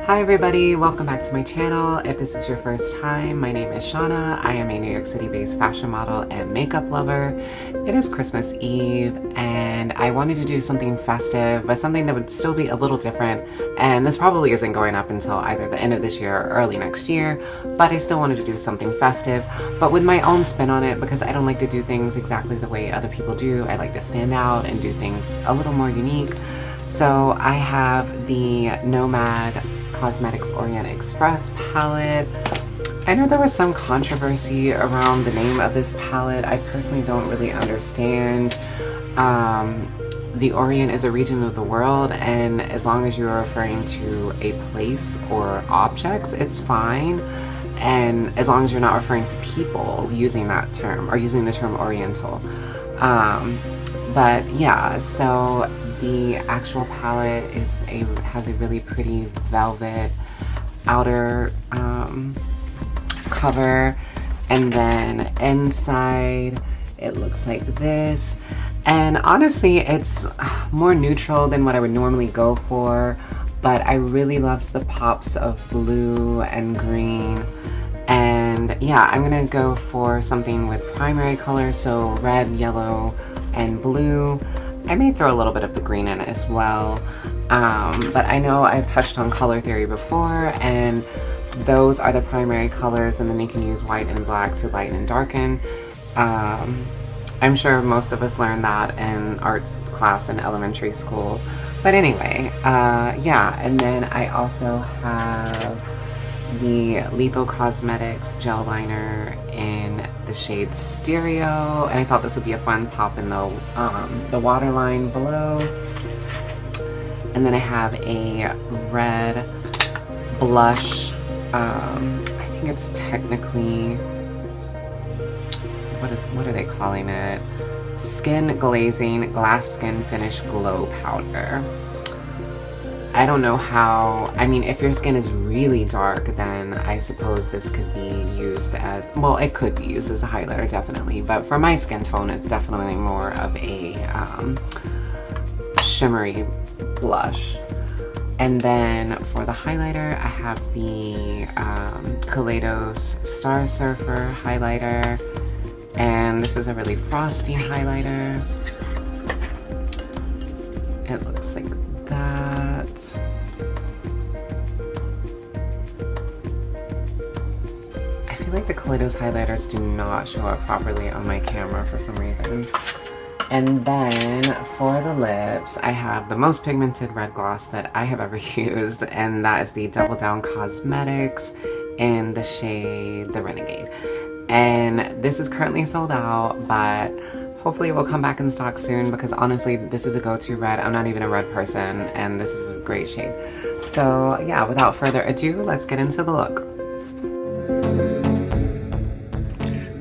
Hi everybody, welcome back to my channel. If this is your first time, my name is Shauna. I am a New York City based fashion model and makeup lover. It is Christmas Eve and I wanted to do something festive, but something that would still be a little different. And this probably isn't going up until either the end of this year or early next year, but I still wanted to do something festive, but with my own spin on it because I don't like to do things exactly the way other people do. I like to stand out and do things a little more unique. So I have the Nomad Cosmetics Orient Express palette. I know there was some controversy around the name of this palette. I personally don't really understand. The Orient is a region of the world, and as long as you're referring to a place or objects, it's fine. And as long as you're not referring to people using that term or using the term Oriental. But yeah, so the actual palette has a really pretty velvet outer cover, and then inside it looks like this. And honestly, it's more neutral than what I would normally go for, but I really loved the pops of blue and green. And yeah, I'm gonna go for something with primary colors, so red, yellow, and blue. I may throw a little bit of the green in as well, but I know I've touched on color theory before, and those are the primary colors, and then you can use white and black to lighten and darken. I'm sure most of us learned that in art class in elementary school, but anyway, yeah, and then I also have the Lethal Cosmetics gel liner in the shade Stereo, and I thought this would be a fun pop in the waterline below. And then I have a red blush. I think it's technically, what are they calling it? Skin Glazing Glass Skin Finish Glow Powder. I don't know how, I mean, if your skin is really dark, then I suppose this could be used as, well, it could be used as a highlighter, definitely, but for my skin tone, it's definitely more of a shimmery blush. And then for the highlighter, I have the Kaleidos Star Surfer highlighter, and this is a really frosty highlighter. It looks like that. I feel like the Kaleidos highlighters do not show up properly on my camera for some reason. And then for the lips, I have the most pigmented red gloss that I have ever used, and that is the Double Down Cosmetics in the shade The Renegade. And this is currently sold out, but hopefully it will come back in stock soon, because honestly, this is a go-to red. I'm not even a red person, and this is a great shade. So yeah, without further ado, let's get into the look.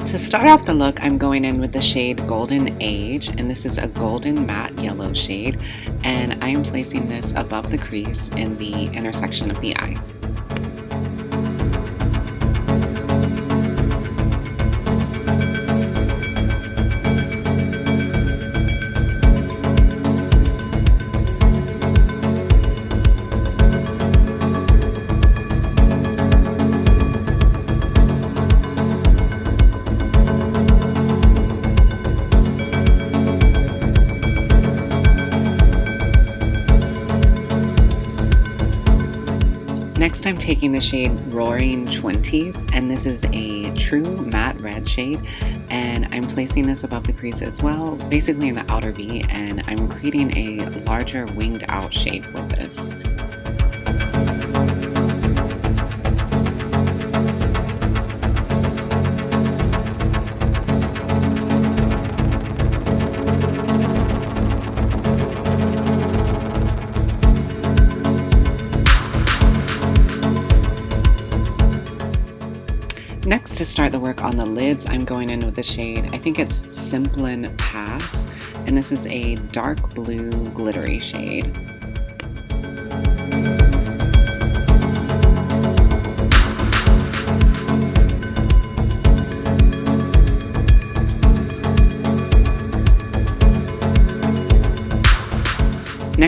To start off the look, I'm going in with the shade Golden Age, and this is a golden matte yellow shade, and I'm placing this above the crease in the intersection of the eye. Next, I'm taking the shade Roaring 20s, and this is a true matte red shade, and I'm placing this above the crease as well, basically in the outer V, and I'm creating a larger winged out shape with this. Next, to start the work on the lids, I'm going in with the shade, I think it's Simplin Pass, and this is a dark blue glittery shade.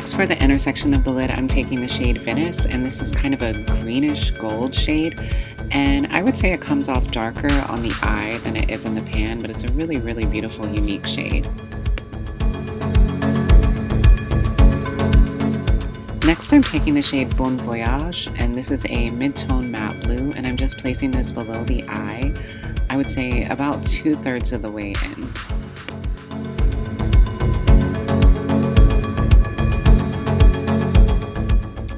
Next, for the inner section of the lid, I'm taking the shade Venice, and this is kind of a greenish gold shade. And I would say it comes off darker on the eye than it is in the pan, but it's a really, really beautiful, unique shade. Next, I'm taking the shade Bon Voyage, and this is a mid-tone matte blue, and I'm just placing this below the eye. I would say about 2/3 of the way in.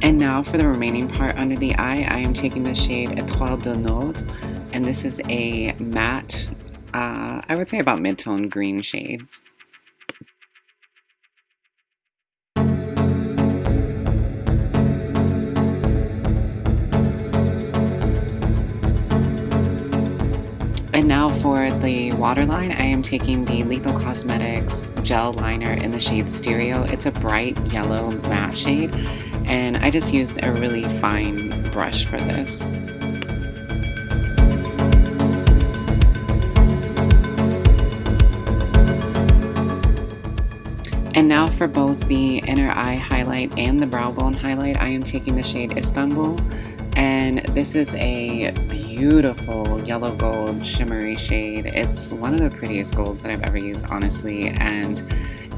And now for the remaining part under the eye, I am taking the shade Étoile de Nord, and this is a matte, I would say about mid-tone green shade. And now for the waterline, I am taking the Lethal Cosmetics gel liner in the shade Stereo. It's a bright yellow matte shade, and I just used a really fine brush for this. And now for both the inner eye highlight and the brow bone highlight, I am taking the shade Istanbul, and this is a beautiful yellow gold shimmery shade. It's one of the prettiest golds that I've ever used, honestly, and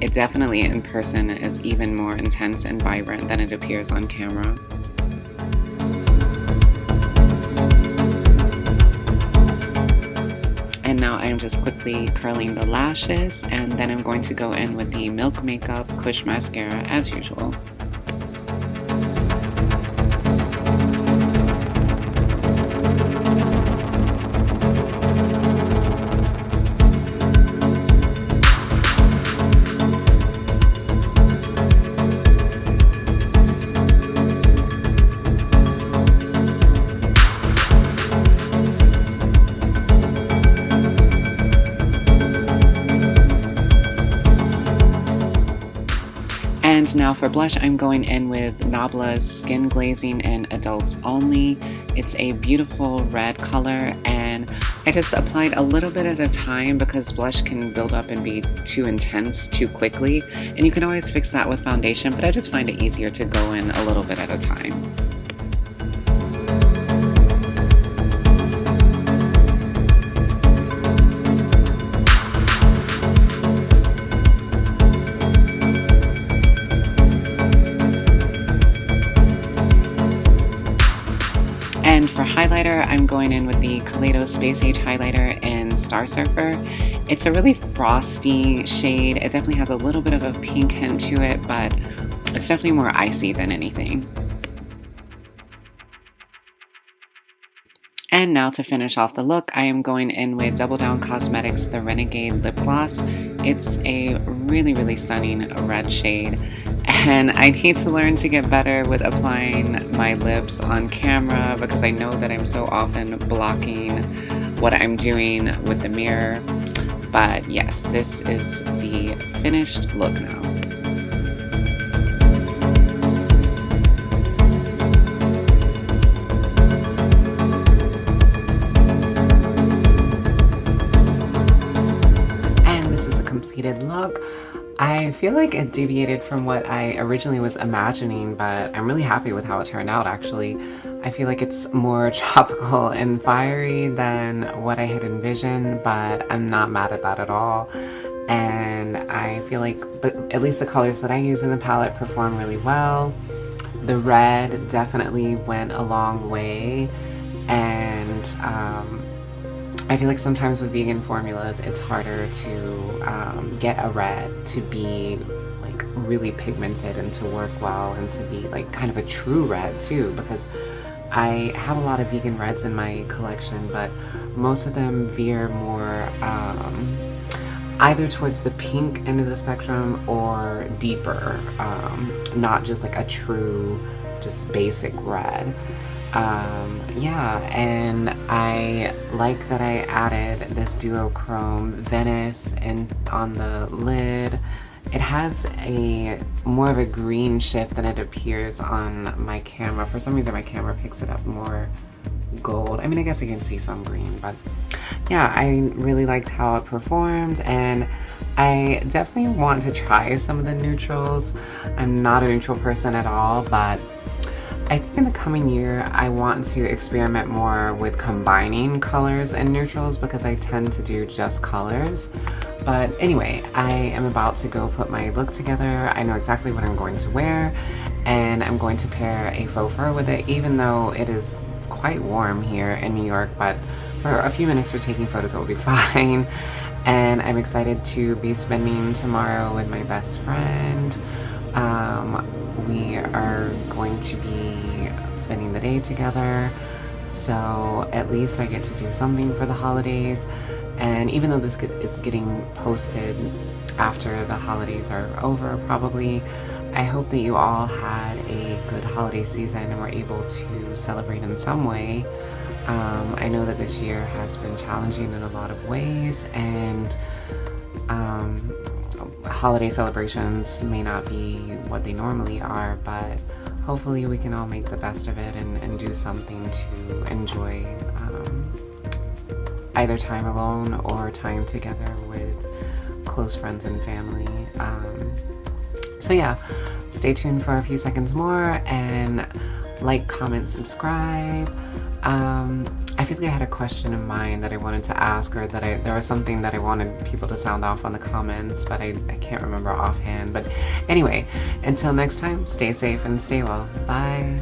it definitely in person is even more intense and vibrant than it appears on camera. And now I am just quickly curling the lashes, and then I'm going to go in with the Milk Makeup Kush Mascara as usual. And now for blush, I'm going in with Nabla's Skin Glazing in Adults Only. It's a beautiful red color, and I just applied a little bit at a time because blush can build up and be too intense too quickly. And you can always fix that with foundation, but I just find it easier to go in a little bit at a time. And for highlighter, I'm going in with the Kaleido Space Age highlighter in Star Surfer. It's a really frosty shade. It definitely has a little bit of a pink hint to it, but it's definitely more icy than anything. And now to finish off the look, I am going in with Double Down Cosmetics the Renegade Lip Gloss. It's a really, really stunning red shade. And I need to learn to get better with applying my lips on camera because I know that I'm so often blocking what I'm doing with the mirror. But yes, this is the finished look now. And this is a completed look. I feel like it deviated from what I originally was imagining, but I'm really happy with how it turned out, actually. I feel like it's more tropical and fiery than what I had envisioned, but I'm not mad at that at all. And I feel like at least the colors that I use in the palette perform really well. The red definitely went a long way, and I feel like sometimes with vegan formulas, it's harder to get a red to be like really pigmented and to work well and to be like kind of a true red too, because I have a lot of vegan reds in my collection, but most of them veer more either towards the pink end of the spectrum or deeper, not just like a true, just basic red. Yeah, and I like that I added this duochrome Venice and on the lid. It has a more of a green shift than it appears on my camera. For some reason my camera picks it up more gold. I mean, I guess you can see some green, but yeah, I really liked how it performed, and I definitely want to try some of the neutrals. I'm not a neutral person at all, but I think in the coming year I want to experiment more with combining colors and neutrals because I tend to do just colors. But anyway, I am about to go put my look together. I know exactly what I'm going to wear, and I'm going to pair a faux fur with it, even though it is quite warm here in New York, but for a few minutes for taking photos it will be fine. And I'm excited to be spending tomorrow with my best friend. We are going to be spending the day together, so at least I get to do something for the holidays. And even though this is getting posted after the holidays are over probably, I hope that you all had a good holiday season and were able to celebrate in some way. I know that this year has been challenging in a lot of ways, and holiday celebrations may not be what they normally are, but hopefully we can all make the best of it and do something to enjoy either time alone or time together with close friends and family. So yeah, stay tuned for a few seconds more and like, comment, subscribe. I feel like I had a question in mind that I wanted to ask, or that there was something that I wanted people to sound off on the comments, but I can't remember offhand. But anyway, until next time, stay safe and stay well. Bye.